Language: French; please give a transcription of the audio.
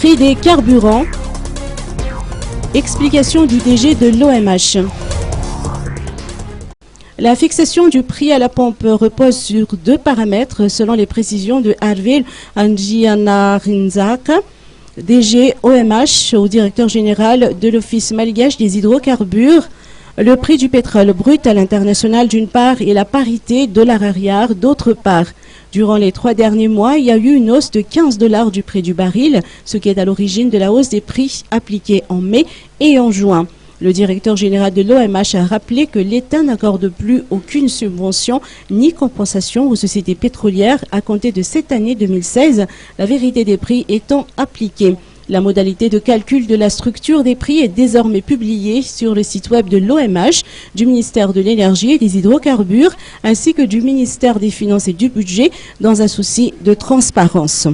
prix des carburants. Explication du DG de l'OMH. La fixation du prix à la pompe repose sur deux paramètres selon les précisions de Arvil Anjianarinzaka, DG OMH, au directeur général de l'Office malgache des hydrocarbures. Le prix du pétrole brut à l'international d'une part et la parité dollar-arrière d'autre part. Durant les 3 derniers mois, il y a eu une hausse de 15 $ du prix du baril, ce qui est à l'origine de la hausse des prix appliqués en mai et en juin. Le directeur général de l'OMH a rappelé que l'État n'accorde plus aucune subvention ni compensation aux sociétés pétrolières à compter de cette année 2016, la vérité des prix étant appliquée. La modalité de calcul de la structure des prix est désormais publiée sur le site web de l'OMH, du ministère de l'Énergie et des Hydrocarbures, ainsi que du ministère des Finances et du Budget, dans un souci de transparence.